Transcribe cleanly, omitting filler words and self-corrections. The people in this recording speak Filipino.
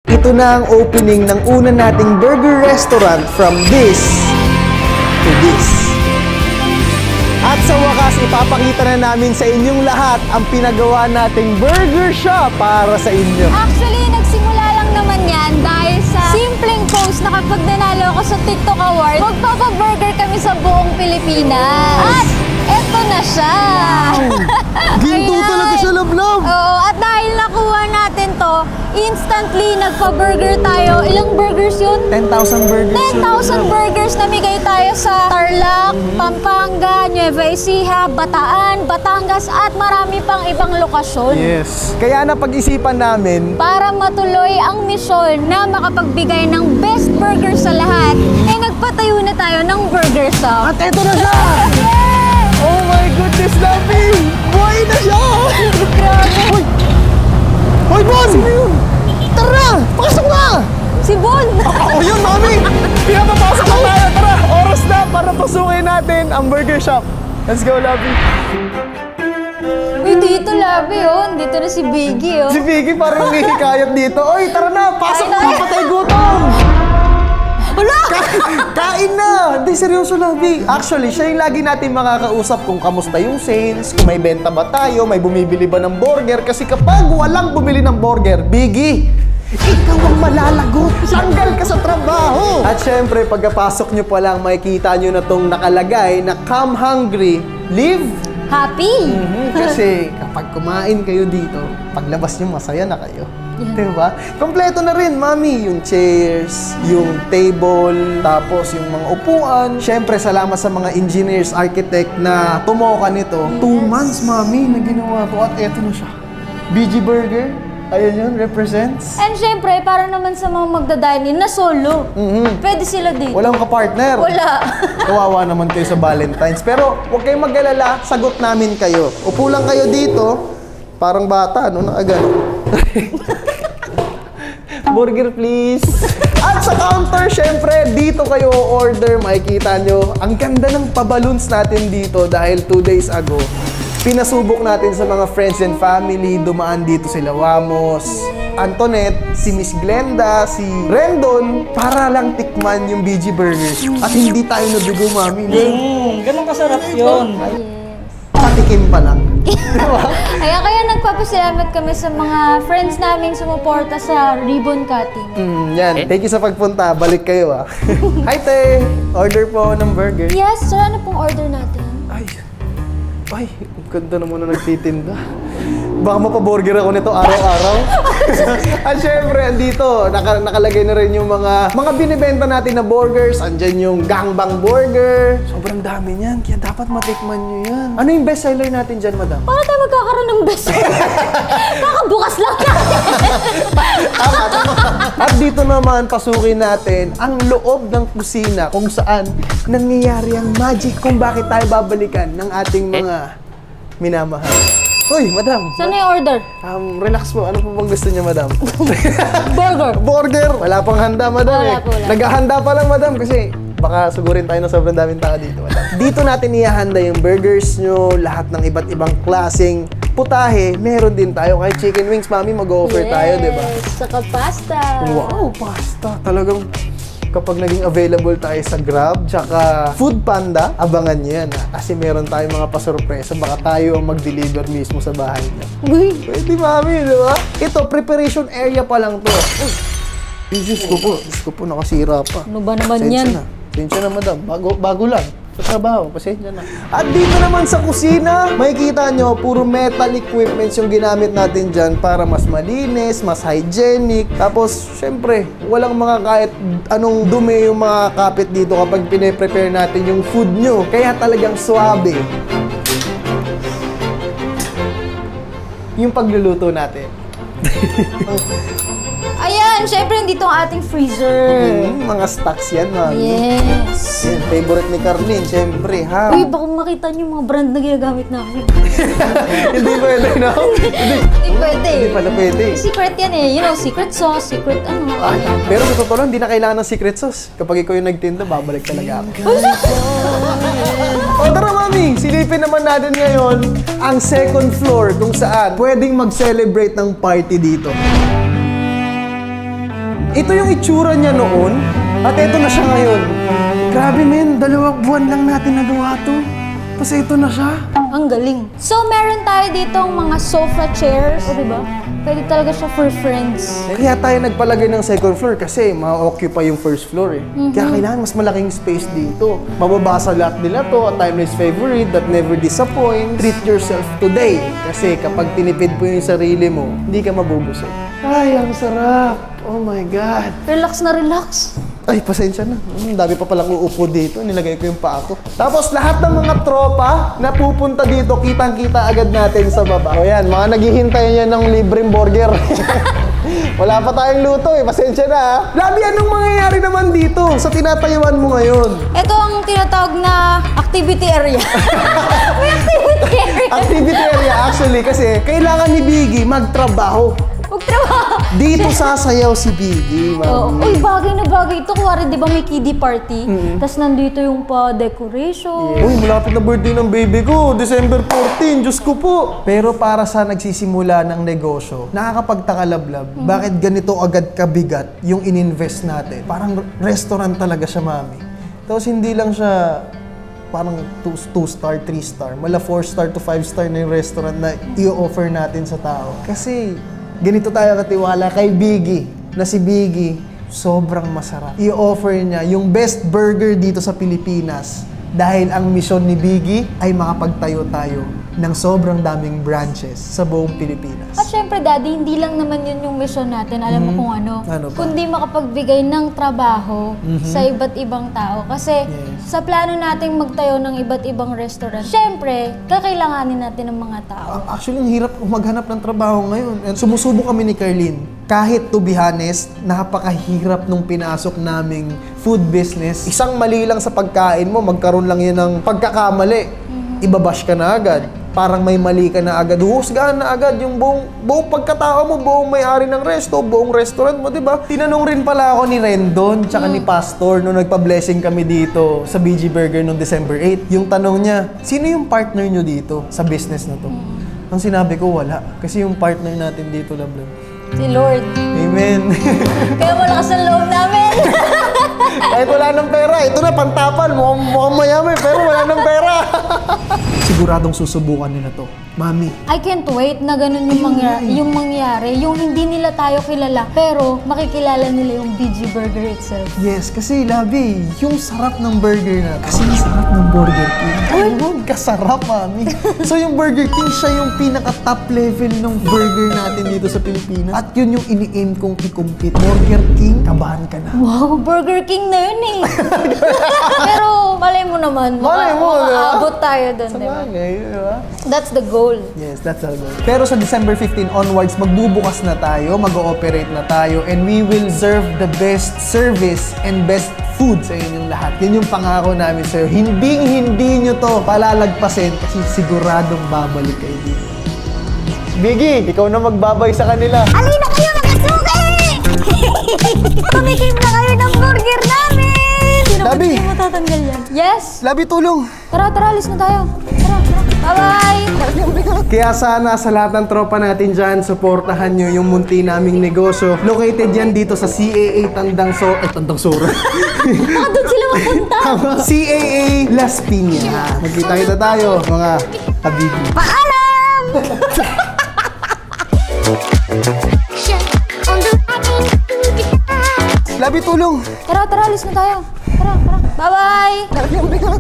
Ito na ang opening ng una nating burger restaurant from this to this. At sa wakas, ipapakita na namin sa inyong lahat ang pinagawa nating burger shop para sa inyo. Actually, nagsimula lang naman yan dahil sa simpleng post na kapag nanalo ako sa TikTok Award, magpapaburger kami sa buong Pilipinas. At eto na siya! Ginto Ayan. talaga siya, love-love! Oo, at dahil nakuha natin to, instantly nagpa-burger tayo. Ilang burgers yun? 10,000 burgers. 10,000 burgers na bigay tayo sa Tarlac, Pampanga, Nueva Ecija, Bataan, Batangas at marami pang ibang lokasyon. Yes. Kaya napag-isipan namin, Para matuloy ang misyon na makapagbigay ng best burger sa lahat, eh nagpatayo na tayo ng burger shop. at eto na siya! Yay! Oh my goodness, Lovey! Buhay na siya! Grabe! Hoy! Hoy, Bon! Sino yun? Tara! Pasok na! Si Bon! Ako yun, mami! Pinapapasok na tayo! Tara! Oras na para pasukin natin ang burger shop. Let's go, Lovey! Uy, dito labi oh. Dito na si Biggie oh. Si Vicky parang hihikayat dito. Oy, tara na! Pasok Ay, na! ay. Patay gutom! Wala! Kain na! Hindi, seryoso, Lovey. Actually, siya yung lagi natin makakausap kung kamusta yung sales, kung may benta ba tayo, may bumibili ba ng burger. Kasi kapag walang bumili ng burger, Biggie, ikaw ang malalagot. Tanggal ka sa trabaho. At syempre, pagkapasok nyo pa lang, makikita nyo na tong nakalagay na come hungry, live. Happy! Kasi kapag kumain kayo dito, paglabas nyo masaya na kayo. Diba? Kompleto na rin, mami. Yung chairs, yung table, tapos yung mga upuan. Syempre, salamat sa mga engineers, architect na tumoka nito. 2 months, mami, na ginawa ko. At eto na siya. BG Burger. Ayan yun, represents. And syempre, para naman sa mga magdadine na solo, pwede sila dito. Walang kapartner. Wala. Kawawa naman kayo sa Valentine's. Pero huwag kayong mag-alala, sagot namin kayo. Upo lang kayo dito, parang bata, no? Nakagano. Burger, please. At sa counter, syempre, dito kayo order. Makikita nyo, ang ganda ng pa-balloons natin dito dahil 2 days ago, pinasubok natin sa mga friends and family. Dumaan dito sila Wamos, Antoinette, si Miss Glenda, si Rendon, para lang tikman yung BG Burgers. At hindi tayo nabigo, mami. Ganun kasarap yun. Patikim pa lang. Kaya nagpapasalamat kami sa mga friends naming sumuporta sa ribbon cutting. Yan. Thank you sa pagpunta. Balik kayo, ah. Hi, te! Order po ng burger. Yes, sir, ano pong order natin? Ay, ang ganda naman na nagtitinda. Baka mapaburger ako nito araw-araw. At syempre, andito, nakalagay na rin yung mga binibenta natin na burgers. Andyan yung gangbang burger. Sobrang dami niyan, kaya dapat matikman nyo yan. Ano yung best seller natin dyan, madam? Paano tayo magkakaroon ng best? Kakabukas lang natin. At dito naman, pasukin natin ang loob ng kusina kung saan nangyayari ang magic kung bakit tayo babalikan ng ating mga minamahal. Uy, madam. Saan na yung order? Relax po. Ano po bang gusto niya, madam? Burger. Burger! Wala pang handa, madam. Wala po, wala. Naghahanda pa lang, madam, kasi baka sugurin tayo ng sobrang daming tao dito, madam. Dito natin ihahanda yung burgers nyo, lahat ng iba't ibang klaseng putahe. Meron din tayo. Kahit chicken wings, mami, mag-offer tayo, di ba? Saka pasta. Wow, pasta. Talagang kapag naging available tayo sa Grab, tsaka Food Panda, abangan nyo yan, ha? Kasi meron tayong mga pasurpresa. Baka tayo ang mag-deliver mismo sa bahay nyo. Uy. Pwede, mami, di ba? Ito, preparation area pa lang to. Uy, Diyos ko po, nakasira pa. Ano ba naman Pasensya yan? na. Pasensya na, madam. Bago lang. Sa trabaho, pasensya na. At dito naman sa kusina, makikita nyo, puro metal equipments yung ginamit natin dyan para mas malinis, mas hygienic. Tapos, syempre, walang mga kahit anong dumi yung mga kapit dito kapag pine-prepare natin yung food nyo. Kaya talagang suabe yung pagluluto natin. Ayan, syempre nandito ang ating freezer. Mga stocks yan, mami. Yes. Yan, favorite ni Carlin, syempre, ha? Uy, baka makita niyo yung mga brand na ginagamit namin. Hindi pwede, no? Hindi pwede. Hindi pala pwede. Secret yan eh. You know, secret sauce, secret ano. Ay, pero sa totoo lang, hindi na kailangan ng secret sauce. Kapag ikaw yung nagtinda, babalik talaga ako. O tara, mami, silipin naman natin ngayon ang second floor kung saan pwedeng mag-celebrate ng party dito. Ito yung itsura niya noon, at ito na siya ngayon. Grabe men, 2 buwan lang natin nagawa to. Tapos ito na siya. Ang galing. So, meron tayo ditong mga sofa chairs. O, diba? Pwede talaga siya for friends. Kaya tayo nagpalagay ng second floor kasi ma-occupy yung first floor eh. Kaya kailangan mas malaking space dito. Mababasa lahat nila to, a timeless favorite that never disappoints. Treat yourself today. Kasi kapag tinipid po yung sarili mo, hindi ka mabubusog. Ay, ang sarap! Oh my God! Relax na relax. Ay, pasensya na. Dami pa palang uupo dito. Nilagay ko yung paa ko. Tapos lahat ng mga tropa na pupunta dito, kitang-kita agad natin sa baba. O yan, mga naghihintay niya ng libreng burger. Wala pa tayong luto eh. Pasensya na ha. Labi, anong mangyayari naman dito sa tinatayuan mo ngayon? Ito ang tinatawag na activity area. May activity area. Activity area actually kasi kailangan ni Biggie magtrabaho. Magtrabaho. Dito sasayaw si Biggie, Oo. mami. Uy, bagay na bagay ito. Kuwari, di ba may kiddie party? Tapos nandito yung pa-decoration. Uy, malapit na birthday ng baby ko, December 14, Diyos ko po. Pero para sa nagsisimula ng negosyo, nakakapagtakalablab, bakit ganito agad kabigat yung ininvest natin? Parang restaurant talaga siya, mami. Tapos hindi lang siya parang 2-star, 3-star. Mala 4-star to 5-star na yung restaurant na i-offer natin sa tao. Kasi ganito tayo katiwala kay Biggie, na si Biggie, sobrang masarap. I-offer niya yung best burger dito sa Pilipinas dahil ang misyon ni Biggie ay makapagtayo tayo ng sobrang daming branches sa buong Pilipinas. At syempre, Daddy, hindi lang naman yun yung mission natin. Alam mo kung ano? Ano ba? Kundi makapagbigay ng trabaho sa iba't ibang tao. Kasi sa plano nating magtayo ng iba't ibang restaurant, syempre, kakailanganin natin ng mga tao. Actually, ang hirap maghanap ng trabaho ngayon. And sumusubok kami ni Carlene. Kahit to be honest, napakahirap nung pinasok naming food business. Isang mali lang sa pagkain mo, magkaroon lang yan ng pagkakamali. Ibabash ka na agad. Parang may mali ka na agad. Huhusgahan na agad yung buong pagkatao mo, buong may-ari ng resto, buong restaurant mo, di ba? Tinanong rin pala ako ni Rendon tsaka ni Pastor nung nagpa-blessing kami dito sa BG Burger noong December 8. Yung tanong niya, sino yung partner nyo dito sa business na to? Ang sinabi ko, wala. Kasi yung partner natin dito, love. Si Lord. Amen. Kaya malakas ang loob namin. Kahit wala ng pera, ito na, pantapan. Mukhang mayaman, pero wala ng pera. Siguradong susubukan nila to. Mami. I can't wait na ganun yung mangyari. Yung hindi nila tayo kilala, pero makikilala nila yung BG Burger itself. Yes, kasi Labi, yung sarap ng burger na. Kasi yung sarap ng Burger King. Ayun, kasarap, mami. So yung Burger King, siya yung pinaka-top level ng burger natin dito sa Pilipinas. At yun yung ini-aim kong i-compete. Burger King, kabahan ka na. Wow, Burger King na yun eh. Pero malay mo naman, Malay mo, di ba? makaabot tayo dun, di ba? Sabagay, di ba? That's the goal. Yes, that's our goal. Pero sa December 15 onwards, magbubukas na tayo, mag-ooperate na tayo, and we will serve the best service and best food sa inyong lahat. Yun yung pangako namin sa'yo. Hindi nyo to palalagpasin kasi siguradong babalik kayo dito. Biggie, ikaw na magbabay sa kanila. Alina kayo nakasuki! Tumikim na kayo ng burger namin! Sino ba Labi! hindi matatanggal yan? Yes! Labi, tulong! Tara, alis na tayo. Tara. Bye-bye! Kaya sana sa lahat ng tropa natin dyan, supportahan nyo yung munti naming negosyo. Located yan dito sa CAA Tandang Sora. Baka doon sila mapunta. CAA Las Piñas. Magkita-kita tayo, mga kabigi. Paalam! Labi, tulong! Tara, alis na tayo. Tara. Bye-bye!